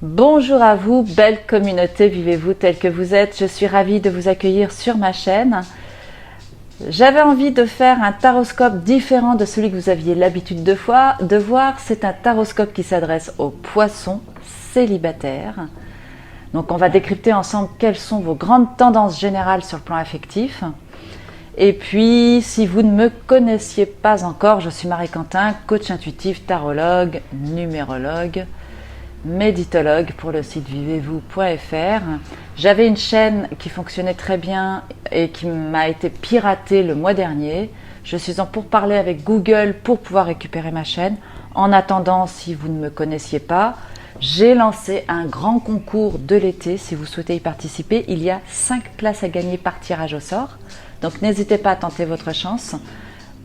Bonjour à vous, belle communauté, vivez-vous tel que vous êtes. Je suis ravie de vous accueillir sur ma chaîne. J'avais envie de faire un taroscope différent de celui que vous aviez l'habitude de voir. C'est un taroscope qui s'adresse aux poissons célibataires. Donc on va décrypter ensemble quelles sont vos grandes tendances générales sur le plan affectif. Et puis, si vous ne me connaissiez pas encore, je suis Marie Quentin, coach intuitif, tarologue, numérologue, méditologue pour le site vivez-vous.fr. J'avais une chaîne qui fonctionnait très bien et qui m'a été piratée le mois dernier. Je suis en pourparlers avec Google pour pouvoir récupérer ma chaîne. En attendant, si vous ne me connaissiez pas, j'ai lancé un grand concours de l'été. Si vous souhaitez y participer, il y a 5 places à gagner par tirage au sort. Donc n'hésitez pas à tenter votre chance.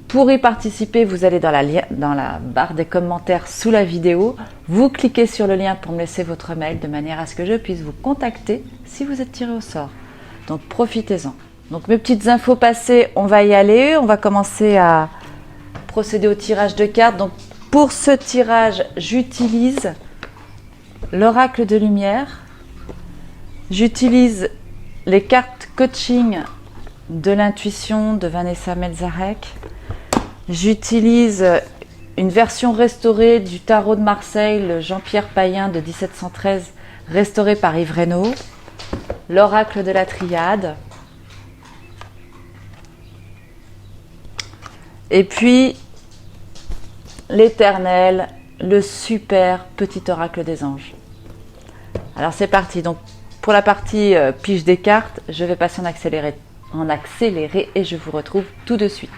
Pour y participer, vous allez dans la barre des commentaires sous la vidéo. Vous cliquez sur le lien pour me laisser votre mail de manière à ce que je puisse vous contacter si vous êtes tiré au sort. Donc profitez-en. Donc mes petites infos passées, on va y aller. On va commencer à procéder au tirage de cartes. Donc pour ce tirage, j'utilise l'oracle de lumière. J'utilise les cartes coaching de l'intuition de Vanessa Melzarek. J'utilise une version restaurée du tarot de Marseille, le Jean-Pierre Payen de 1713, restauré par Yves Reynaud, l'oracle de la Triade, et puis l'éternel, le super petit oracle des anges. Alors c'est parti. Donc pour la partie pige des cartes, je vais passer en accéléré et je vous retrouve tout de suite.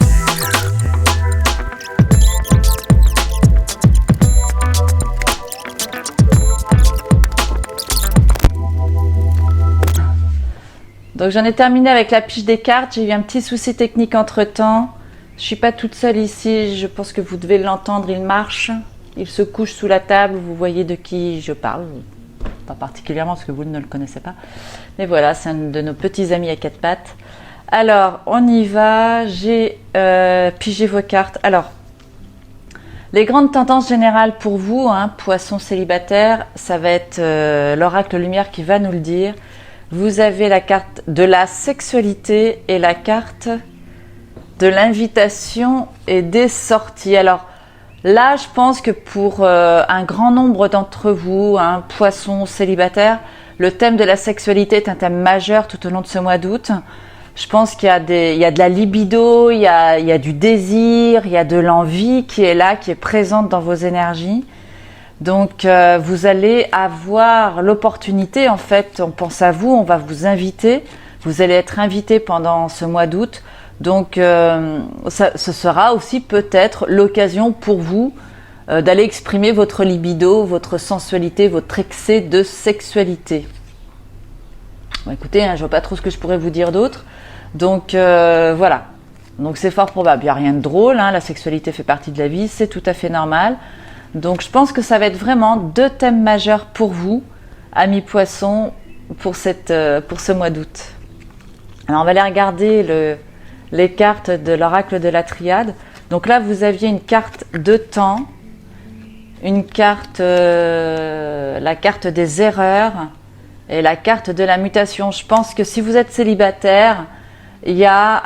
Donc j'en ai terminé avec la pige des cartes. J'ai eu un petit souci technique entre temps. Je ne suis pas toute seule ici. Je pense que vous devez l'entendre. Il marche. Il se couche sous la table. Vous voyez de qui je parle. Pas particulièrement parce que vous ne le connaissez pas. Mais voilà, c'est un de nos petits amis à 4 pattes. Alors, on y va. J'ai pigé vos cartes. Alors, les grandes tendances générales pour vous, poissons célibataires, ça va être l'oracle lumière qui va nous le dire. Vous avez la carte de la sexualité et la carte de l'invitation et des sorties. Alors là, je pense que pour un grand nombre d'entre vous, poissons célibataires, le thème de la sexualité est un thème majeur tout au long de ce mois d'août. Je pense qu'il y a de la libido, il y a du désir, il y a de l'envie qui est là, qui est présente dans vos énergies. Donc vous allez avoir l'opportunité, en fait, on pense à vous, on va vous inviter, vous allez être invité pendant ce mois d'août. Donc ce sera aussi peut-être l'occasion pour vous d'aller exprimer votre libido, votre sensualité, votre excès de sexualité. Bon, écoutez, je vois pas trop ce que je pourrais vous dire d'autre. Donc voilà, donc c'est fort probable, il n'y a rien de drôle, la sexualité fait partie de la vie, c'est tout à fait normal. Donc je pense que ça va être vraiment 2 thèmes majeurs pour vous, amis poissons, pour ce mois d'août. Alors on va aller regarder les cartes de l'oracle de la Triade. Donc là vous aviez une carte de temps, une carte, la carte des erreurs et la carte de la mutation. Je pense que si vous êtes célibataire, il y a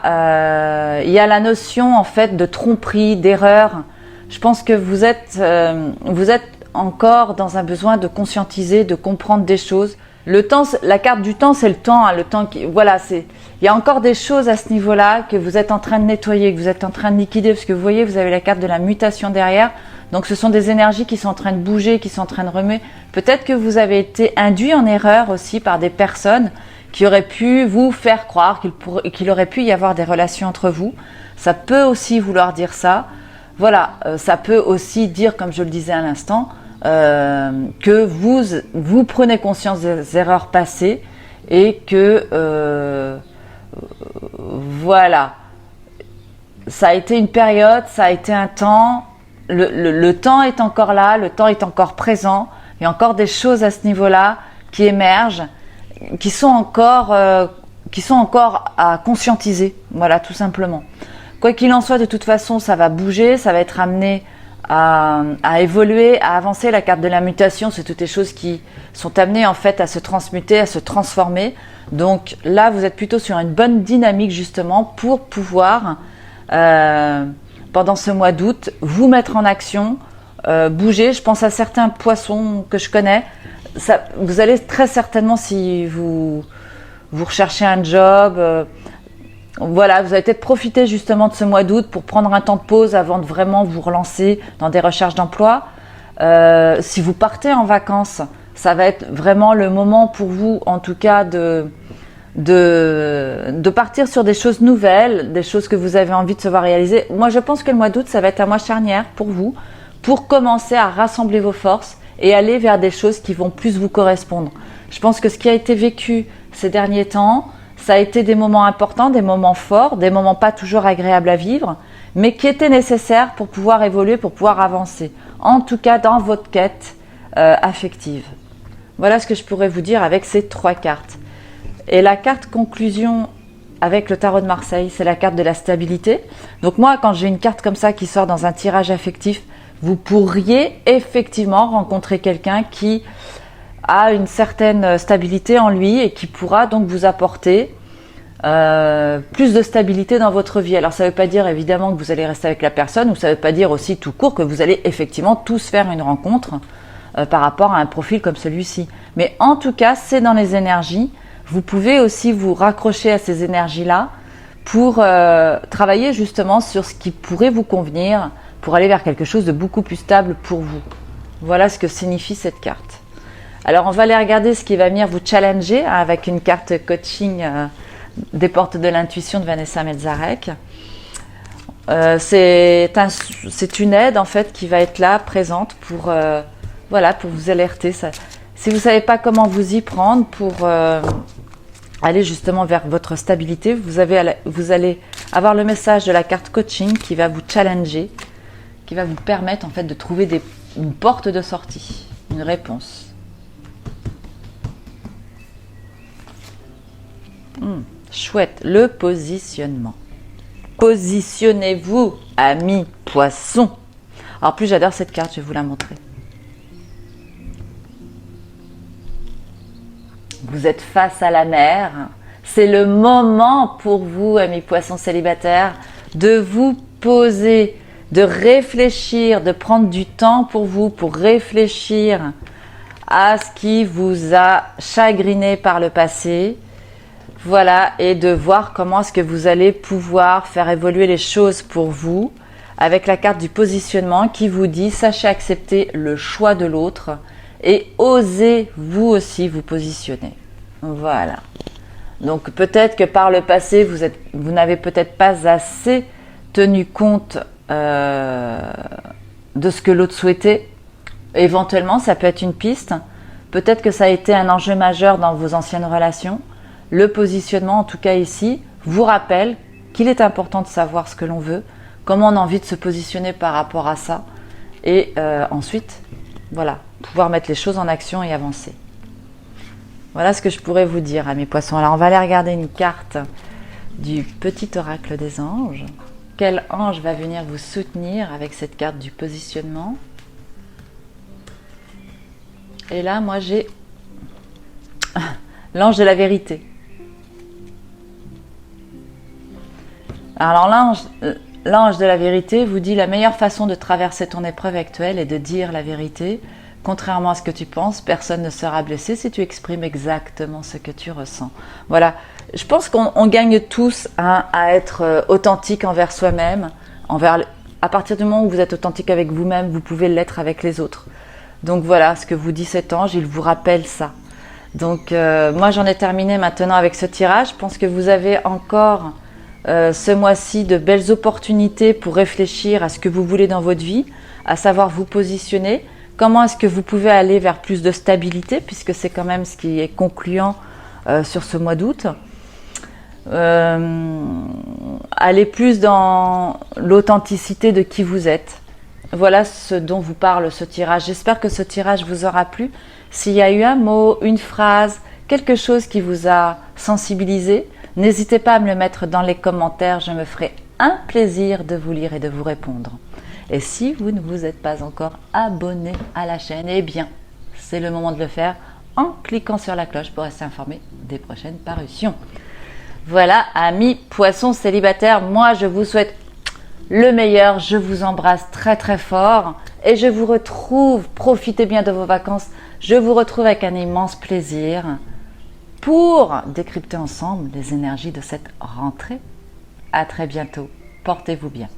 la notion en fait de tromperie, d'erreur. Je pense que vous êtes encore dans un besoin de conscientiser, de comprendre des choses. Le temps, la carte du temps, c'est le temps. Le temps il y a encore des choses à ce niveau-là que vous êtes en train de nettoyer, que vous êtes en train de liquider, parce que vous voyez, vous avez la carte de la mutation derrière. Donc ce sont des énergies qui sont en train de bouger, qui sont en train de remuer. Peut-être que vous avez été induit en erreur aussi par des personnes qui auraient pu vous faire croire qu'il aurait pu y avoir des relations entre vous. Ça peut aussi vouloir dire ça. Voilà, ça peut aussi dire, comme je le disais à l'instant, que vous prenez conscience des erreurs passées et que, voilà, ça a été une période, ça a été un temps, le temps est encore là, le temps est encore présent, il y a encore des choses à ce niveau-là qui émergent, qui sont encore à conscientiser, voilà, tout simplement. Quoi qu'il en soit, de toute façon, ça va bouger, ça va être amené à évoluer, à avancer. La carte de la mutation, c'est toutes les choses qui sont amenées en fait à se transmuter, à se transformer. Donc là, vous êtes plutôt sur une bonne dynamique justement pour pouvoir, pendant ce mois d'août, vous mettre en action, bouger. Je pense à certains poissons que je connais. Ça, vous allez très certainement, si vous recherchez un job, voilà, vous allez peut-être profiter justement de ce mois d'août pour prendre un temps de pause avant de vraiment vous relancer dans des recherches d'emploi. Si vous partez en vacances, ça va être vraiment le moment pour vous, en tout cas, de partir sur des choses nouvelles, des choses que vous avez envie de se voir réaliser. Moi, je pense que le mois d'août, ça va être un mois charnière pour vous, pour commencer à rassembler vos forces et aller vers des choses qui vont plus vous correspondre. Je pense que ce qui a été vécu ces derniers temps, ça a été des moments importants, des moments forts, des moments pas toujours agréables à vivre, mais qui étaient nécessaires pour pouvoir évoluer, pour pouvoir avancer. En tout cas, dans votre quête affective. Voilà ce que je pourrais vous dire avec ces 3 cartes. Et la carte conclusion avec le tarot de Marseille, c'est la carte de la stabilité. Donc moi, quand j'ai une carte comme ça qui sort dans un tirage affectif, vous pourriez effectivement rencontrer quelqu'un qui a une certaine stabilité en lui et qui pourra donc vous apporter plus de stabilité dans votre vie. Alors ça ne veut pas dire évidemment que vous allez rester avec la personne, ou ça ne veut pas dire aussi tout court que vous allez effectivement tous faire une rencontre par rapport à un profil comme celui-ci. Mais en tout cas, c'est dans les énergies. Vous pouvez aussi vous raccrocher à ces énergies-là pour travailler justement sur ce qui pourrait vous convenir, pour aller vers quelque chose de beaucoup plus stable pour vous. Voilà ce que signifie cette carte. Alors on va aller regarder ce qui va venir vous challenger avec une carte coaching des portes de l'intuition de Vanessa Melzarek. C'est une aide en fait qui va être là, présente pour, voilà, pour vous alerter. Si vous ne savez pas comment vous y prendre pour aller justement vers votre stabilité, vous allez avoir le message de la carte coaching qui va vous challenger, qui va vous permettre en fait de trouver une porte de sortie, une réponse. Chouette, le positionnement. Positionnez-vous, amis poissons. Alors plus j'adore cette carte, je vais vous la montrer. Vous êtes face à la mer. C'est le moment pour vous, amis poissons célibataires, de vous poser, de réfléchir, de prendre du temps pour vous, pour réfléchir à ce qui vous a chagriné par le passé. Voilà, et de voir comment est-ce que vous allez pouvoir faire évoluer les choses pour vous avec la carte du positionnement qui vous dit sachez accepter le choix de l'autre et osez vous aussi vous positionner. Voilà. Donc peut-être que par le passé, vous n'avez peut-être pas assez tenu compte de ce que l'autre souhaitait. Éventuellement, ça peut être une piste. Peut-être que ça a été un enjeu majeur dans vos anciennes relations. Le positionnement, en tout cas ici, vous rappelle qu'il est important de savoir ce que l'on veut, comment on a envie de se positionner par rapport à ça, et ensuite, voilà, pouvoir mettre les choses en action et avancer. Voilà ce que je pourrais vous dire, amis poissons. Alors, on va aller regarder une carte du petit oracle des anges. Quel ange va venir vous soutenir avec cette carte du positionnement? Et là, moi, j'ai l'ange de la vérité. Alors l'ange de la vérité vous dit la meilleure façon de traverser ton épreuve actuelle est de dire la vérité. Contrairement à ce que tu penses, personne ne sera blessé si tu exprimes exactement ce que tu ressens. Voilà, je pense qu'on gagne tous à être authentique envers soi-même. À partir du moment où vous êtes authentique avec vous-même, vous pouvez l'être avec les autres. Donc voilà, ce que vous dit cet ange, il vous rappelle ça. Donc moi j'en ai terminé maintenant avec ce tirage. Je pense que vous avez encore ce mois-ci de belles opportunités pour réfléchir à ce que vous voulez dans votre vie, à savoir vous positionner. Comment est-ce que vous pouvez aller vers plus de stabilité, puisque c'est quand même ce qui est concluant sur ce mois d'août. Aller plus dans l'authenticité de qui vous êtes. Voilà ce dont vous parle ce tirage. J'espère que ce tirage vous aura plu. S'il y a eu un mot, une phrase, quelque chose qui vous a sensibilisé, n'hésitez pas à me le mettre dans les commentaires. Je me ferai un plaisir de vous lire et de vous répondre. Et si vous ne vous êtes pas encore abonné à la chaîne, eh bien, c'est le moment de le faire en cliquant sur la cloche pour rester informé des prochaines parutions. Voilà, amis poissons célibataires, moi je vous souhaite le meilleur, je vous embrasse très très fort et je vous retrouve, profitez bien de vos vacances, je vous retrouve avec un immense plaisir pour décrypter ensemble les énergies de cette rentrée. À très bientôt, portez-vous bien.